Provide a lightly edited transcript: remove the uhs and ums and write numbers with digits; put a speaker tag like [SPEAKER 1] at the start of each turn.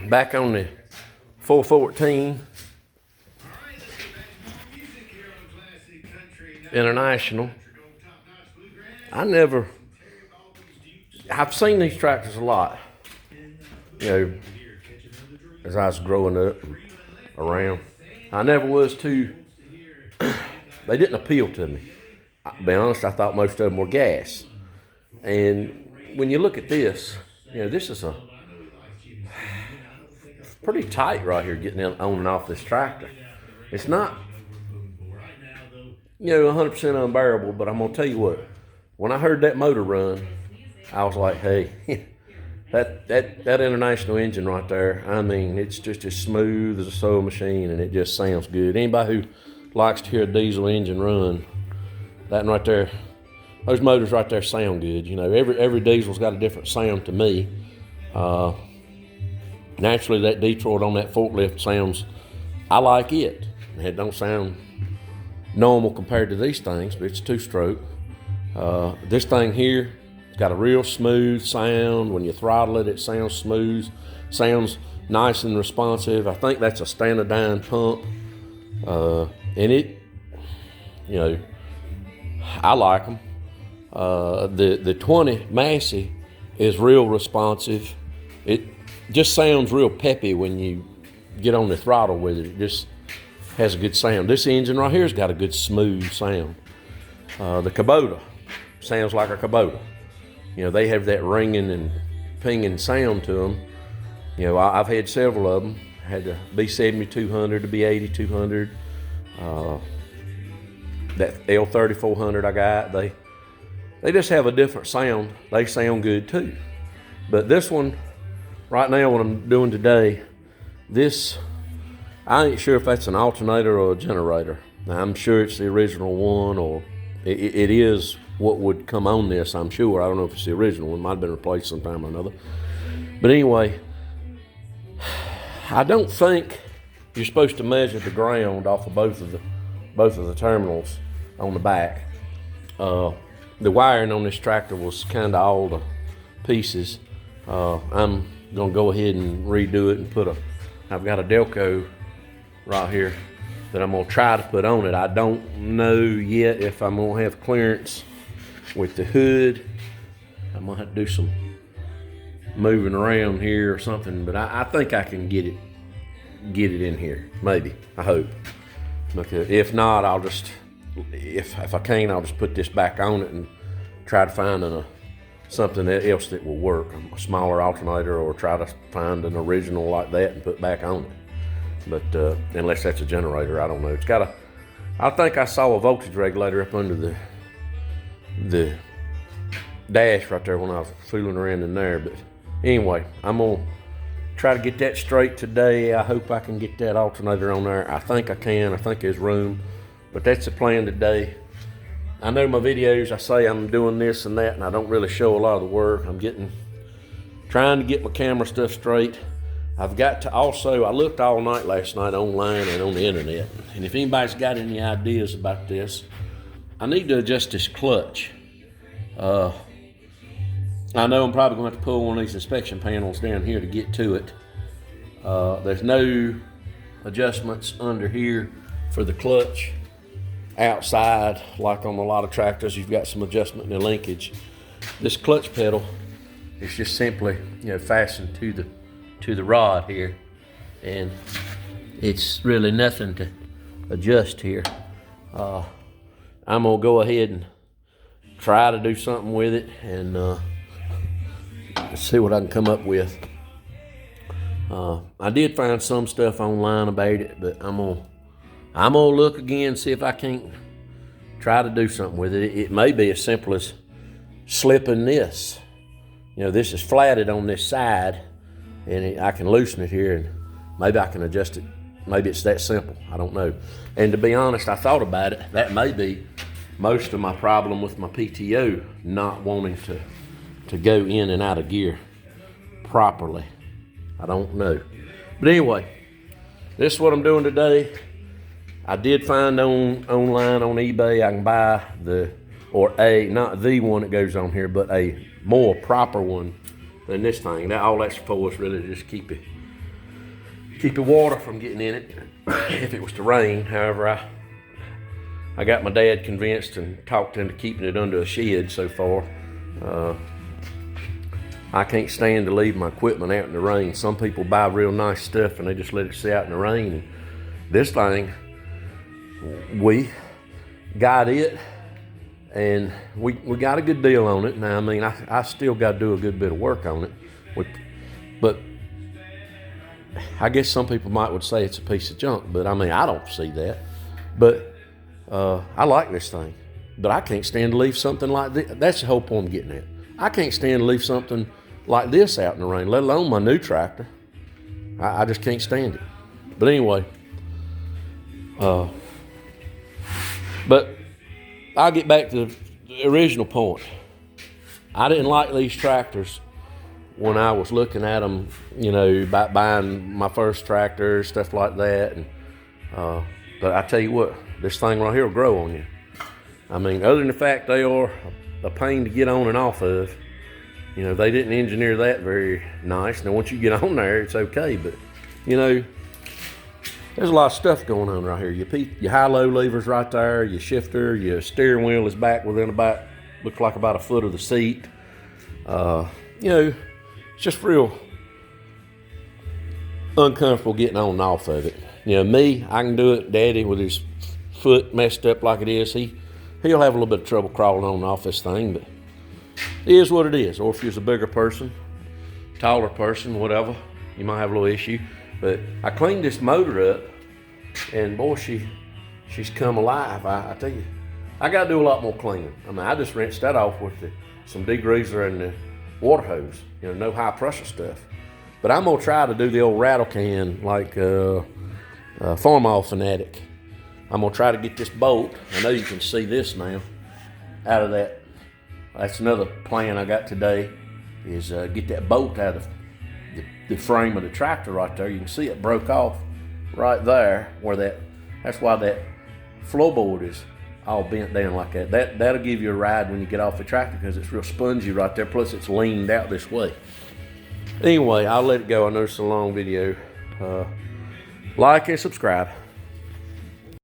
[SPEAKER 1] back on the 414 International. I've seen these tractors a lot, you know, as I was growing up and around. I never was too, they didn't appeal to me. To be honest, I thought most of them were gas. And when you look at this, you know, this is a pretty tight right here getting on and off this tractor. It's not, you know, 100% unbearable, but I'm going to tell you what, when I heard that motor run, I was like, hey, that International engine right there, I mean, it's just as smooth as a sewing machine, and it just sounds good. Anybody who likes to hear a diesel engine run, that right there, those motors right there sound good. You know, every diesel's got a different sound to me. Naturally, that Detroit on that forklift sounds, I like it. It don't sound normal compared to these things, but it's two-stroke. This thing here, it's got a real smooth sound. When you throttle it, it sounds smooth, sounds nice and responsive. I think that's a Standardine pump, and it, you know, I like them. The 20 Massey is real responsive. It just sounds real peppy when you get on the throttle with it. It just has a good sound. This engine right here's got a good smooth sound. The Kubota sounds like a Kubota. You know, they have that ringing and pinging sound to them. You know, I've had several of them. I had the B7200, the B8200, that L3400 I got. They just have a different sound. They sound good too. But this one, right now, what I'm doing today, this, I ain't sure if that's an alternator or a generator. Now, I'm sure it's the original one, or it is what would come on this, I'm sure. I don't know if it's the original one. Might have been replaced sometime or another. But anyway, I don't think you're supposed to measure the ground off of both of the terminals on the back. The wiring on this tractor was kind of all the pieces. I'm gonna go ahead and redo it and I've got a Delco right here that I'm gonna try to put on it. I don't know yet if I'm gonna have clearance with the hood. I'm gonna have to do some moving around here or something, but I think I can get it in here. Maybe, I hope. Because if not, I'll just, if I can, I'll just put this back on it and try to find something else that will work, a smaller alternator, or try to find an original like that and put back on it. But unless that's a generator, I don't know. It's got I think I saw a voltage regulator up under the dash right there when I was fooling around in there. But anyway, I'm gonna try to get that straight today. I hope I can get that alternator on there. I think I can. I think there's room. But that's the plan today. I know my videos, I say I'm doing this and that, and I don't really show a lot of the work. I'm trying to get my camera stuff straight. I've got to also, I looked all night last night online and on the internet, and if anybody's got any ideas about this, I need to adjust this clutch. I know I'm probably going to have to pull one of these inspection panels down here to get to it. There's no adjustments under here for the clutch. Outside, like on a lot of tractors, you've got some adjustment in the linkage. This clutch pedal is just simply, you know, fastened to the rod here, and it's really nothing to adjust here. I'm gonna go ahead and try to do something with it, and let's see what I can come up with. I did find some stuff online about it, but I'm gonna look again, see if I can't try to do something with it. It may be as simple as slipping this. You know, this is flatted on this side, and I can loosen it here, and maybe I can adjust it. Maybe it's that simple. I don't know. And to be honest, I thought about it. That may be most of my problem with my PTO, not wanting to go in and out of gear properly. I don't know. But anyway, this is what I'm doing today. I did find online on eBay, I can buy not the one that goes on here, but a more proper one than this thing. All that's for is really just keep keep the water from getting in it if it was to rain. However, I got my dad convinced and talked into keeping it under a shed so far. I can't stand to leave my equipment out in the rain. Some people buy real nice stuff and they just let it sit out in the rain. And this thing, we got it, and we got a good deal on it. Now, I mean, I still got to do a good bit of work on it. But I guess some people would say it's a piece of junk, but I mean, I don't see that. But I like this thing, but I can't stand to leave something like this. That's the whole point I'm getting at. I can't stand to leave something like this out in the rain, let alone my new tractor. I just can't stand it. But anyway, but I'll get back to the original point. I didn't like these tractors when I was looking at them, you know, about buying my first tractor, stuff like that. And but I tell you what, this thing right here will grow on you. I mean, other than the fact they are a pain to get on and off of, you know, they didn't engineer that very nice. Now, once you get on there, it's okay. But, you know, there's a lot of stuff going on right here. Your high-low levers right there, your shifter, your steering wheel is back within looks like about a foot of the seat. You know, it's just real uncomfortable getting on and off of it. You know, me, I can do it. Daddy, with his foot messed up like it is, he'll have a little bit of trouble crawling on and off this thing, but it is what it is. Or if you're a bigger person, taller person, whatever, you might have a little issue. But I cleaned this motor up, and boy, she's come alive. I tell you, I got to do a lot more cleaning. I mean, I just rinsed that off with some degreaser and the water hose. You know, no high pressure stuff. But I'm gonna try to do the old rattle can like Farmall Fanatic. I'm gonna try to get this bolt. I know you can see this now out of that. That's another plan I got today, is get that bolt out of the frame of the tractor right there. You can see it broke off right there where that's why that floorboard is all bent down like that. That'll give you a ride when you get off the tractor because it's real spongy right there, plus it's leaned out this way. Anyway, I'll let it go. I know it's a long video. Like and subscribe.